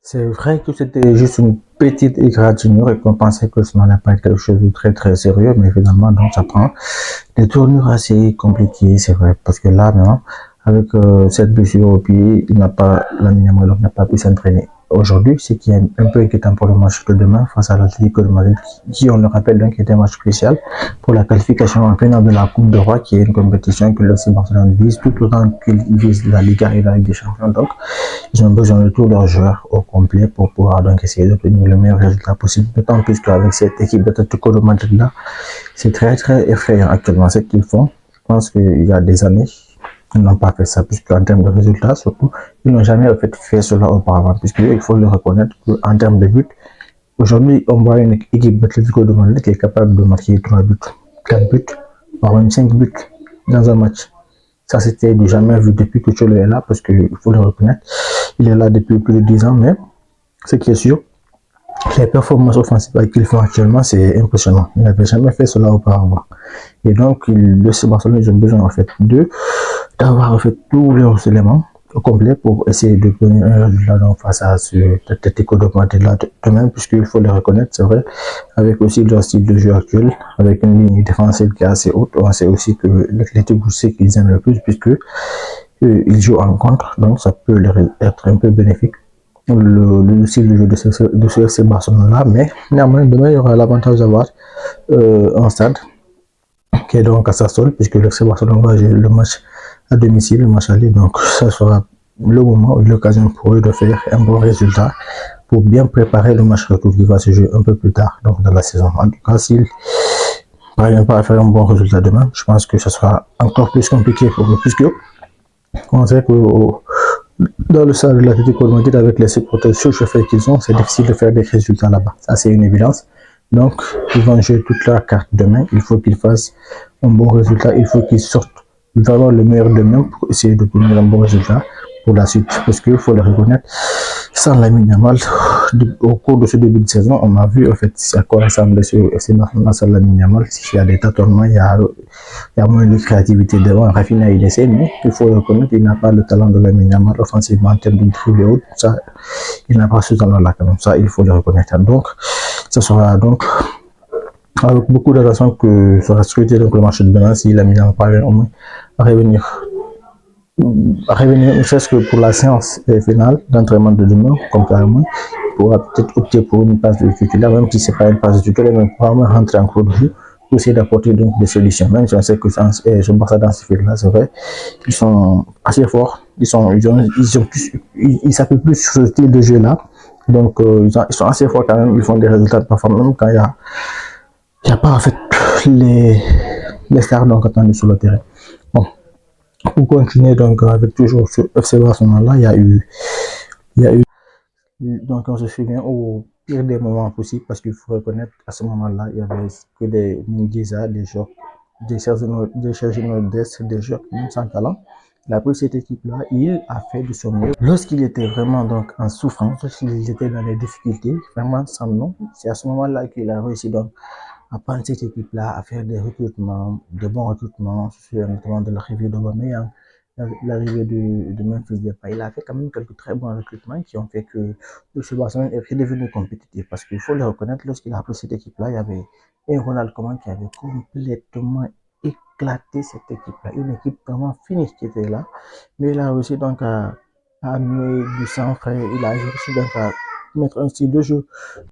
C'est vrai que c'était juste une petite égratignure et qu'on pensait que ça n'allait pas être quelque chose de très très sérieux, mais finalement, donc ça prend des tournures assez compliquées, c'est vrai, parce que là, maintenant, avec cette blessure au pied, il n'a pas, Lamine Yamal n'a pas pu s'entraîner aujourd'hui, ce qui est un peu inquiétant pour le match de demain face à l'Atlético de Madrid, qui, on le rappelle, donc, était un match crucial pour la qualification en finale de la Coupe de Roi, qui est une compétition que le FC Barcelone vise tout autant qu'il vise la Liga et la Ligue des Champions. Donc, ils ont besoin de tous leurs joueurs au complet pour pouvoir donc essayer d'obtenir le meilleur résultat possible. D'autant plus qu'avec cette équipe d'Atlético de Madrid là, c'est très très effrayant actuellement ce qu'ils font. Je pense qu'il y a des années, ils n'ont pas fait ça, puisqu'en termes de résultats, surtout, ils n'ont jamais fait cela auparavant, puisqu'il faut le reconnaître qu'en termes de buts, aujourd'hui, on voit une équipe d'Atlético de Madrid qui est capable de marquer 3 buts, 4 buts, voire même 5 buts dans un match. Ça, c'était du jamais vu depuis que Cholo est là, parce qu'il faut le reconnaître. Il est là depuis plus de 10 ans, mais ce qui est sûr, les performances offensives qu'ils font actuellement, c'est impressionnant. Il n'avait jamais fait cela auparavant. Et donc, le Barcelone, ils ont besoin en fait d'avoir en fait tous leurs éléments au complet pour essayer de donner un résultat face à ce Atlético de Madrid là de même, puisqu'il faut le reconnaître, c'est vrai, avec aussi leur style de jeu actuel, avec une ligne défensive qui est assez haute. On sait aussi que l'Atlético sait qu'ils aiment le plus, puisque ils jouent en contre, donc ça peut leur être un peu bénéfique le style de jeu de ce FC Barcelone-là, mais néanmoins, demain, il y aura l'avantage d'avoir un stade qui est donc à sa sol, puisque le FC Barcelone va jouer le match à domicile, le match aller, donc ça sera le moment ou l'occasion pour eux de faire un bon résultat pour bien préparer le match retour qui va se jouer un peu plus tard donc dans la saison. En tout cas, s'ils ne parviennent pas à faire un bon résultat demain, je pense que ce sera encore plus compliqué pour eux, puisque on sait que dans le stade de l'Atlético de Madrid, avec les supporters surchauffés qu'ils ont, c'est difficile de faire des résultats là-bas. Ça, c'est une évidence. Donc, ils vont jouer toute leur carte demain. Il faut qu'ils fassent un bon résultat. Il faut qu'ils sortent vraiment le meilleur d'eux-mêmes pour essayer d'obtenir un bon résultat pour la suite. Parce qu'il faut le reconnaître, sans Lamine Yamal, au cours de ce début de saison, on a vu en fait à quoi ressemble ce FC Barcelone sans Lamine Yamal. Il y a des tâtonnements, il y a moins de créativité devant. Rafinha, il essaie, mais il faut le reconnaître, il n'a pas le talent de Lamine Yamal offensivement en termes de dribble haut. Ça, il n'a pas ce talent-là quand même. Ça, il faut le reconnaître. Donc, ce sera donc avec beaucoup d'attention que sera scruté donc le match de demain si Lamine Yamal parvient au moins à revenir ne serait-ce que pour la séance finale d'entraînement de demain, comme carrément, il pourra peut-être opter pour une passe de titulaire, même si ce n'est pas une passe de titulaire, mais probablement rentrer en cours de jeu pour essayer d'apporter donc des solutions. Même si on sait que ce Barça dans ce fil-là, c'est vrai, ils sont assez forts, ils s'appuient plus sur ce style de jeu-là. Donc, ils sont assez forts quand même, ils font des résultats parfois, même quand il y a pas en fait les stars donc attendus sur le terrain. Bon, pour continuer donc avec toujours ce FC Barcelone-là, il y a eu, donc on se souvient au pire des moments possibles parce qu'il faut reconnaître à ce moment-là, il y avait que des Mingueza, des joueurs, des Sergio Dest, des joueurs sans talent. Il a pris cette équipe-là, il a fait de son mieux. Lorsqu'il était vraiment donc en souffrance, lorsqu'il était dans les difficultés, vraiment sans nom, c'est à ce moment-là qu'il a réussi donc à prendre cette équipe-là, à faire des recrutements, de bons recrutements, notamment de l'arrivée d'Aubameyang, l'arrivée de Memphis Depay. Il a fait quand même quelques très bons recrutements qui ont fait que le Barcelone est redevenu compétitif. Parce qu'il faut le reconnaître, lorsqu'il a pris cette équipe-là, il y avait un Ronald Koeman qui avait complètement éclaté cette équipe-là. Une équipe vraiment finie qui était là. Mais il a réussi donc à amener du sang frais. Il a réussi donc à mettre un style de jeu